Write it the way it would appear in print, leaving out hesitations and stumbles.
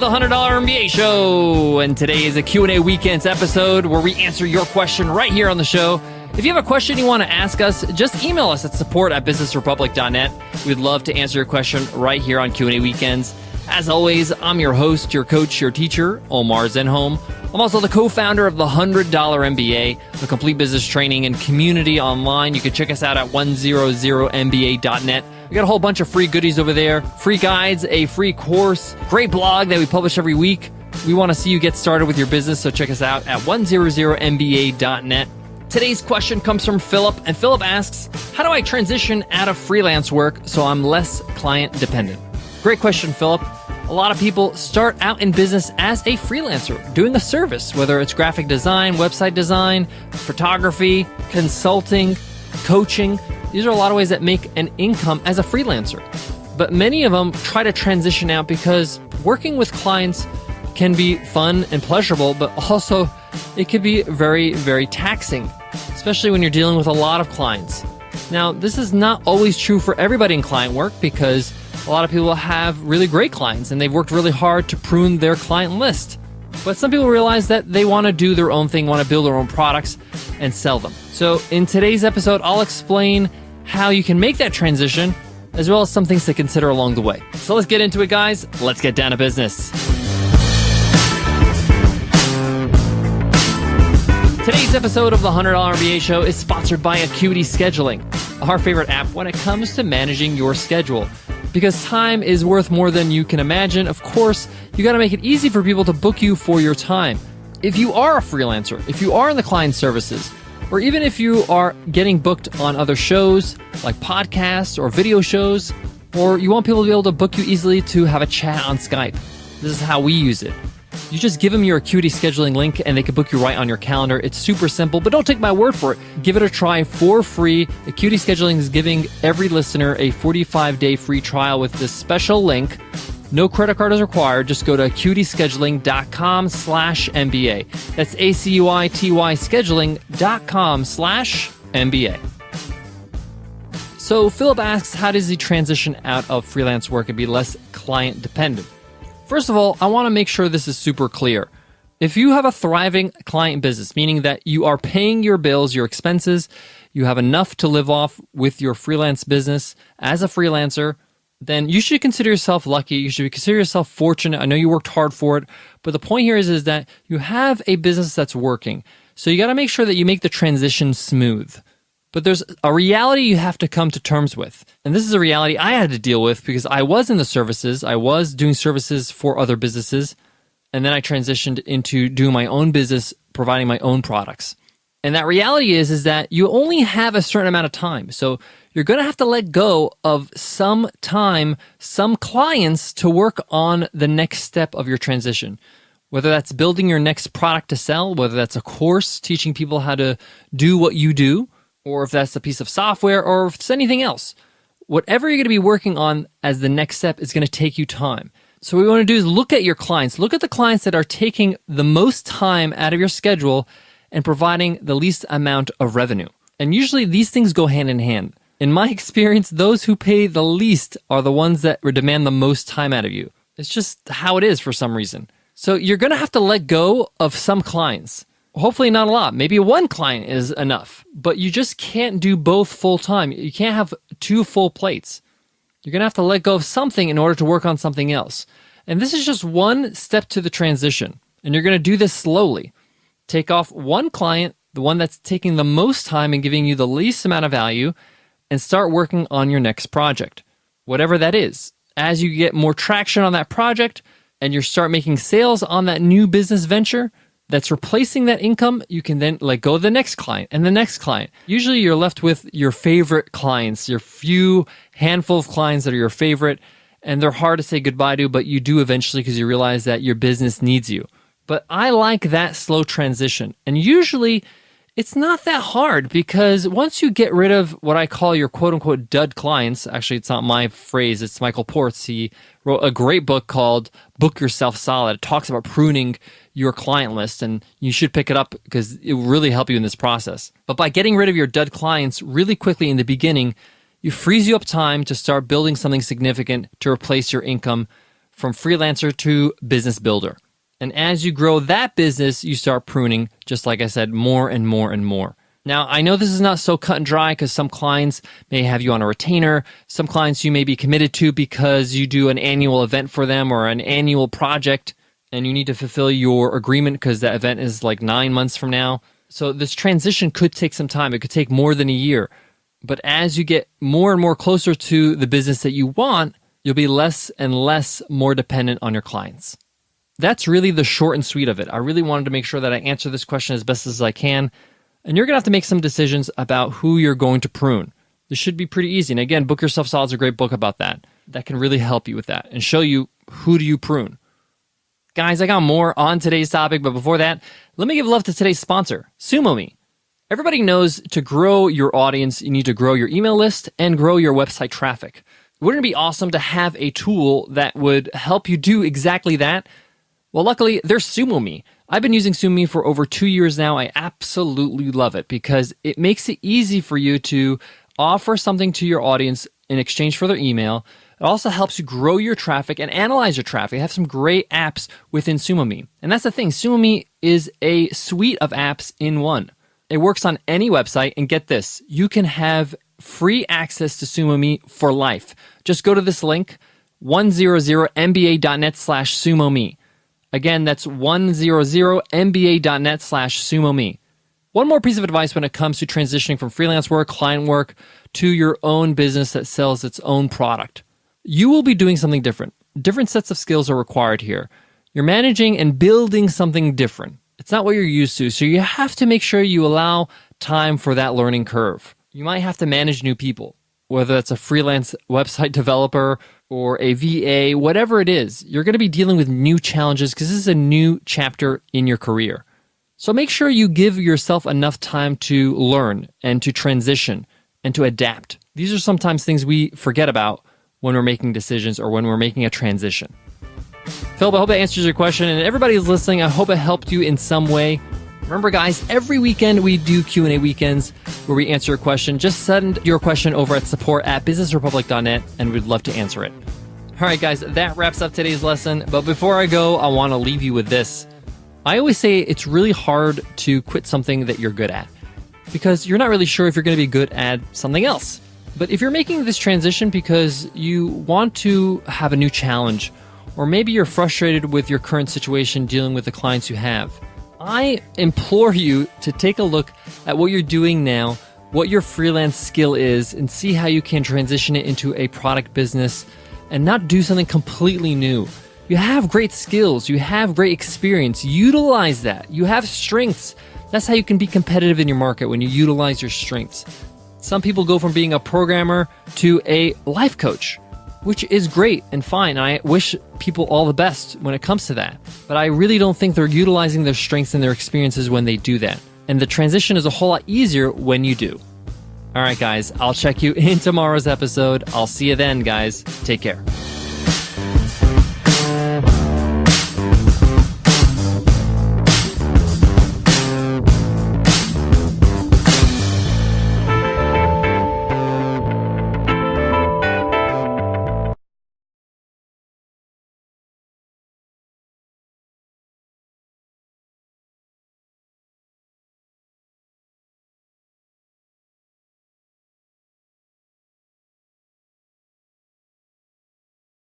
the $100 MBA Show, and today is a Q&A Weekends episode where we answer your question right here on the show. If you have a question you want to ask us, just email us at support@businessrepublic.net. We'd love to answer your question right here on Q&A Weekends. As always, I'm your host, your coach, your teacher, Omar Zenhom. I'm also the co-founder of the $100 MBA, the complete business training and community online. You can check us out at 100mba.net. We got a whole bunch of free goodies over there, free guides, a free course, great blog that we publish every week. We want to see you get started with your business, so check us out at 100mba.net. Today's question comes from Philip, and Philip asks, how do I transition out of freelance work so I'm less client dependent? Great question, Philip. A lot of people start out in business as a freelancer, doing a service, whether it's graphic design, website design, photography, consulting, coaching. These are a lot of ways that make an income as a freelancer. But many of them try to transition out because working with clients can be fun and pleasurable, but also it can be very, very taxing, especially when you're dealing with a lot of clients. Now, this is not always true for everybody in client work because a lot of people have really great clients and they've worked really hard to prune their client list. But some people realize that they want to do their own thing, want to build their own products and sell them. So in today's episode, I'll explain how you can make that transition, as well as some things to consider along the way. So let's get into it, guys. Let's get down to business. Today's episode of the $100 MBA Show is sponsored by Acuity Scheduling, our favorite app when it comes to managing your schedule. Because time is worth more than you can imagine, of course, you got to make it easy for people to book you for your time. If you are a freelancer, if you are in the client services, or even if you are getting booked on other shows like podcasts or video shows, or you want people to be able to book you easily to have a chat on Skype, this is how we use it. You just give them your Acuity Scheduling link and they can book you right on your calendar. It's super simple, but don't take my word for it. Give it a try for free. Acuity Scheduling is giving every listener a 45-day free trial with this special link. No credit card is required. Just go to acuityscheduling.com/MBA. That's ACUITY scheduling.com/MBA. So Philip asks, how does he transition out of freelance work and be less client dependent? First of all, I want to make sure this is super clear. If you have a thriving client business, meaning that you are paying your bills, your expenses, you have enough to live off with your freelance business as a freelancer, then you should consider yourself lucky. You should consider yourself fortunate. I know you worked hard for it, but the point here is that you have a business that's working. So you got to make sure that you make the transition smooth. But there's a reality you have to come to terms with. And this is a reality I had to deal with because I was in the services. I was doing services for other businesses. And then I transitioned into doing my own business, providing my own products. And that reality is that you only have a certain amount of time. So you're going to have to let go of some time, some clients to work on the next step of your transition. Whether that's building your next product to sell, whether that's a course teaching people how to do what you do, or if that's a piece of software, or if it's anything else. Whatever you're going to be working on as the next step is going to take you time. So what we want to do is look at your clients. Look at the clients that are taking the most time out of your schedule and providing the least amount of revenue. And usually these things go hand in hand. In my experience, those who pay the least are the ones that demand the most time out of you. It's just how it is for some reason. So you're going to have to let go of some clients. Hopefully not a lot. Maybe one client is enough, but you just can't do both full time. You can't have two full plates. You're going to have to let go of something in order to work on something else. And this is just one step to the transition. And you're going to do this slowly. Take off one client, the one that's taking the most time and giving you the least amount of value, and start working on your next project, whatever that is. As you get more traction on that project and you start making sales on that new business venture, that's replacing that income, you can then let go of the next client and the next client. Usually you're left with your favorite clients, your few handful of clients that are your favorite, and they're hard to say goodbye to, but you do eventually because you realize that your business needs you. But I like that slow transition. And usually it's not that hard because once you get rid of what I call your quote-unquote dud clients, actually it's not my phrase, it's Michael Port's. He wrote a great book called Book Yourself Solid. It talks about pruning your client list, and you should pick it up because it will really help you in this process. But by getting rid of your dud clients really quickly in the beginning, it frees you up time to start building something significant to replace your income from freelancer to business builder. And as you grow that business, you start pruning, just like I said, more and more and more. Now, I know this is not so cut and dry because some clients may have you on a retainer. Some clients you may be committed to because you do an annual event for them or an annual project, and you need to fulfill your agreement because that event is like 9 months from now. So this transition could take some time. It could take more than a year. But as you get more and more closer to the business that you want, you'll be less and less more dependent on your clients. That's really the short and sweet of it. I really wanted to make sure that I answer this question as best as I can. And you're going to have to make some decisions about who you're going to prune. This should be pretty easy. And again, Book Yourself Solid is a great book about that. That can really help you with that and show you who do you prune. Guys, I got more on today's topic, but before that, let me give love to today's sponsor, SumoMe. Everybody knows to grow your audience, you need to grow your email list and grow your website traffic. Wouldn't it be awesome to have a tool that would help you do exactly that? Well, luckily, there's SumoMe. I've been using SumoMe for over 2 years now. I absolutely love it because it makes it easy for you to offer something to your audience in exchange for their email. It also helps you grow your traffic and analyze your traffic. They have some great apps within SumoMe. And that's the thing, SumoMe is a suite of apps in one. It works on any website, and get this, you can have free access to SumoMe for life. Just go to this link, 100mba.net/SumoMe. Again, that's 100mba.net/SumoMe. One more piece of advice when it comes to transitioning from freelance work, client work, to your own business that sells its own product. You will be doing something different. Different sets of skills are required here. You're managing and building something different. It's not what you're used to, so you have to make sure you allow time for that learning curve. You might have to manage new people, whether that's a freelance website developer or a VA, whatever it is. You're going to be dealing with new challenges because this is a new chapter in your career. So make sure you give yourself enough time to learn and to transition and to adapt. These are sometimes things we forget about when we're making decisions or when we're making a transition. Philip, I hope that answers your question. And everybody who's listening, I hope it helped you in some way. Remember, guys, every weekend we do Q&A weekends where we answer a question. Just send your question over at support@businessrepublic.net and we'd love to answer it. All right, guys, that wraps up today's lesson. But before I go, I want to leave you with this. I always say it's really hard to quit something that you're good at because you're not really sure if you're going to be good at something else. But if you're making this transition because you want to have a new challenge, or maybe you're frustrated with your current situation dealing with the clients you have, I implore you to take a look at what you're doing now, what your freelance skill is, and see how you can transition it into a product business and not do something completely new. You have great skills, you have great experience, utilize that. You have strengths. That's how you can be competitive in your market, when you utilize your strengths. Some people go from being a programmer to a life coach, which is great and fine. I wish people all the best when it comes to that. But I really don't think they're utilizing their strengths and their experiences when they do that. And the transition is a whole lot easier when you do. All right, guys, I'll check you in tomorrow's episode. I'll see you then, guys. Take care.